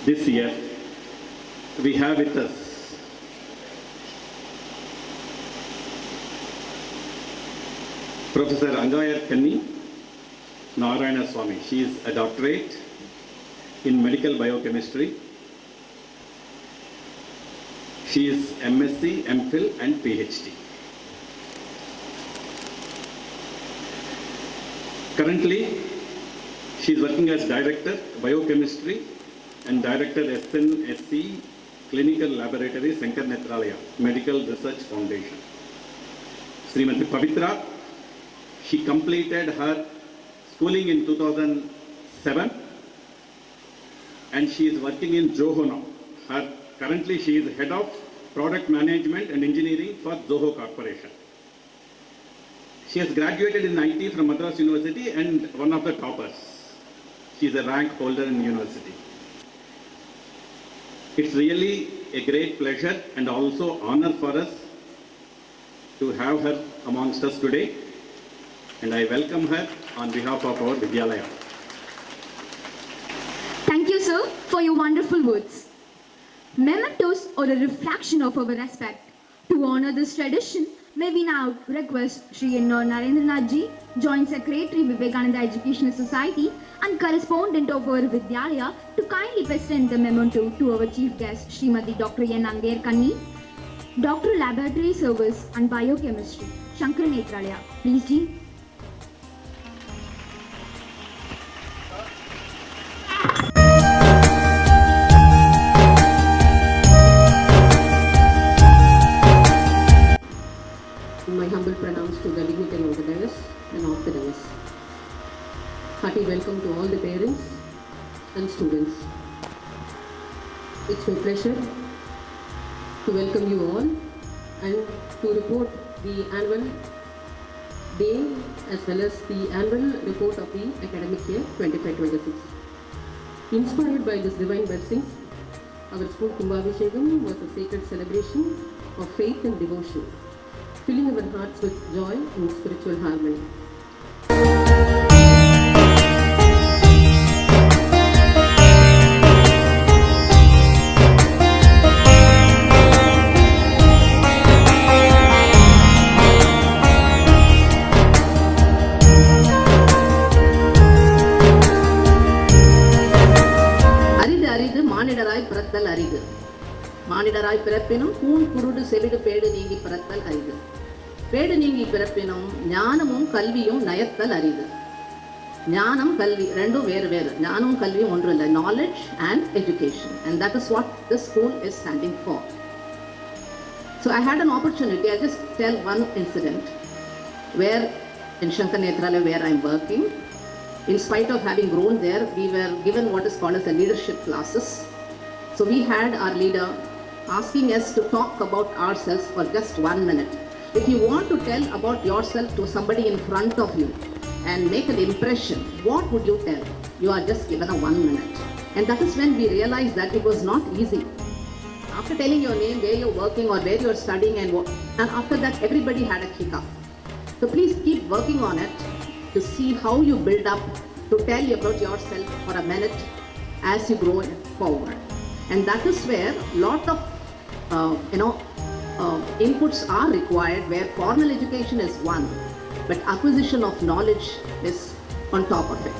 this year, we have with us Professor Angayar Kanni Narayana Swami. She is a doctorate in medical biochemistry. She is MSc, MPhil and PhD. Currently, she is working as Director Biochemistry and Director SNSC Clinical Laboratory Sankar Nethralaya Medical Research Foundation. Srimati Pavitra, she completed her schooling in 2007 and she is working in Zoho now. Currently she is Head of Product Management and Engineering for Zoho Corporation. She has graduated in IT from Madras University and one of the toppers. She is a rank holder in university. It's really a great pleasure and also honor for us to have her amongst us today. And I welcome her on behalf of our Vidyalaya. Thank you, sir, for your wonderful words. Mementos are a reflection of our respect. To honor this tradition, may we now request Shri N.R. Narendranath Ji, Joint Secretary, Vivekananda Educational Society and correspondent of our Vidyalaya, to kindly present the memento to our chief guest, Srimati Dr. N. Angayar Kanni, Doctor Laboratory Service and Biochemistry, Sankar Nethralaya. Please, Ji. My humble pranams to the dignitary on the dais and off the dais. Hearty welcome to all the parents and students. It's my pleasure to welcome you all and to report the annual day as well as the annual report of the academic year 25-26. Inspired by this divine blessings, our school Kumbhabhishekam was a sacred celebration of faith and devotion, filling our hearts with joy and spiritual harmony. மானிடராய் பிறத்தல் அரிது. மானிடராய் பிறப்பினும் கூன் குருடு செவிடு pad நீங்கி பிறத்தல் அரிது. Pad நீங்கி பிறப்பினும் ஞானமும் கல்வியும் நயத்தல் அரிது. ஞானம் கல்வி ரெண்டும் வேறு வேறு. ஞானமும் கல்வியும் ஒன்று இல்லை. Knowledge and education, and that is what this school is standing for. So I had an opportunity. I just tell one incident where in Sankar Nethralaya, where I'm working, in spite of having grown there, we were given what is called as the leadership classes. So we had our leader asking us to talk about ourselves for just 1 minute. If you want to tell about yourself to somebody in front of you and make an impression, what would you tell? You are just given a 1 minute. And that is when we realized that it was not easy. After telling your name, where you're working or where you're studying, and after that everybody had a hiccup. So please keep working on it to see how you build up to tell about yourself for a minute as you grow forward. And that is where lot of inputs are required, where formal education is one, but acquisition of knowledge is on top of it.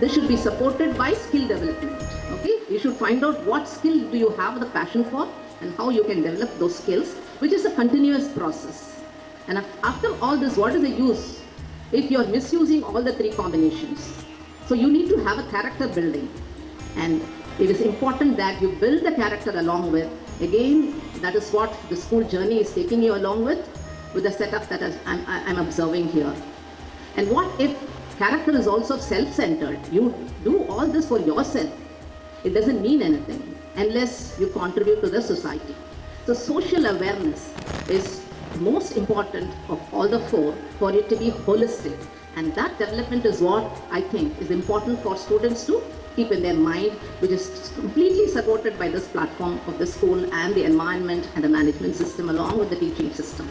This should be supported by skill development. Okay, you should find out what skill do you have the passion for and how you can develop those skills, which is a continuous process. And after all this, what is the use if you are misusing all the three combinations? So you need to have a character building, and it is important that you build the character along with. Again, that is what the school journey is taking you along with the setup that I'm observing here. And what if character is also self-centered? You do all this for yourself. It doesn't mean anything unless you contribute to the society. So social awareness is most important of all the four for it to be holistic. And that development is what I think is important for students to keep in their mind, which is completely supported by this platform of the school and the environment and the management system along with the teaching system.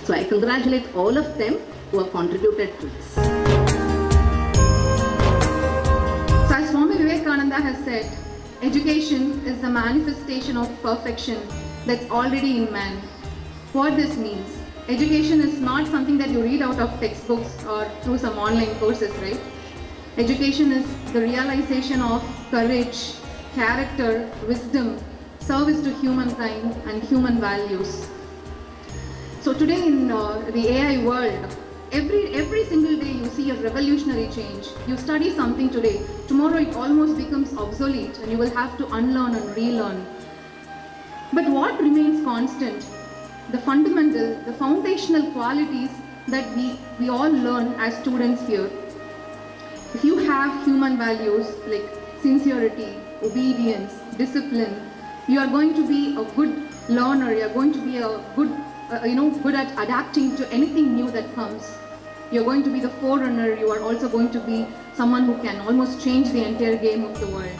So I congratulate all of them who have contributed to this. So as Swami Vivekananda has said, education is the manifestation of perfection that's already in man. What this means, education is not something that you read out of textbooks or through some online courses, right? Education is the realization of courage, character, wisdom, service to humankind and human values. So today in the AI world, every single day you see a revolutionary change. You study something today, tomorrow it almost becomes obsolete and you will have to unlearn and relearn. But what remains constant? The fundamental, the foundational qualities that we all learn as students here. If you have human values like sincerity, obedience, discipline, you are going to be a good learner, you are going to be a good good at adapting to anything new that comes. You're going to be the forerunner, you are also going to be someone who can almost change the entire game of the world.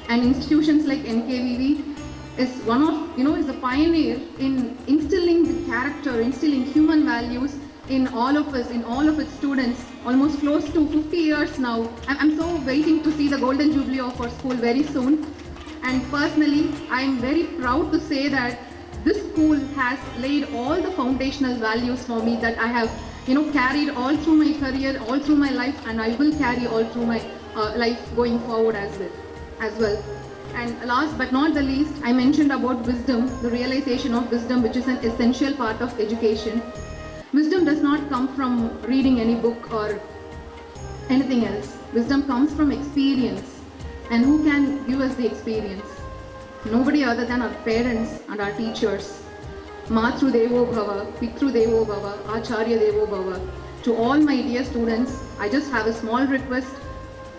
And institutions like NKVV is one of, is a pioneer in instilling the character, instilling human values in all of us, in all of its students, almost close to 50 years now. I'm so waiting to see the golden jubilee of our school very soon. And personally, I'm very proud to say that this school has laid all the foundational values for me that I have, carried all through my career, all through my life, and I will carry all through my life going forward as well. And last but not the least, I mentioned about wisdom, the realization of wisdom, which is an essential part of education. Wisdom does not come from reading any book or anything else. Wisdom comes from experience. And who can give us the experience? Nobody other than our parents and our teachers. Matru Devo Bhava, Pitru Devo Bhava, Acharya Devo Bhava. To all my dear students, I just have a small request.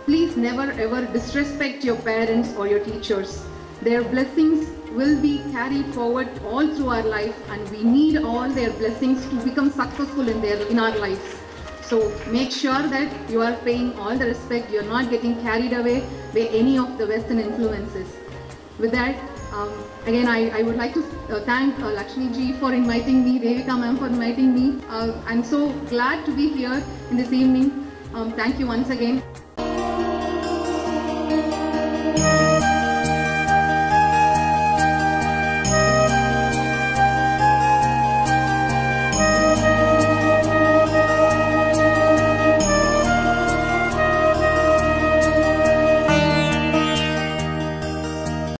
Please never ever disrespect your parents or your teachers. Their blessings will be carried forward all through our life, and we need all their blessings to become successful in our lives. So make sure that you are paying all the respect, you are not getting carried away by any of the Western influences. With that, again, I would like to thank Lakshmi ji for inviting me, Devika ma'am for inviting me. I'm so glad to be here in this evening. Thank you once again.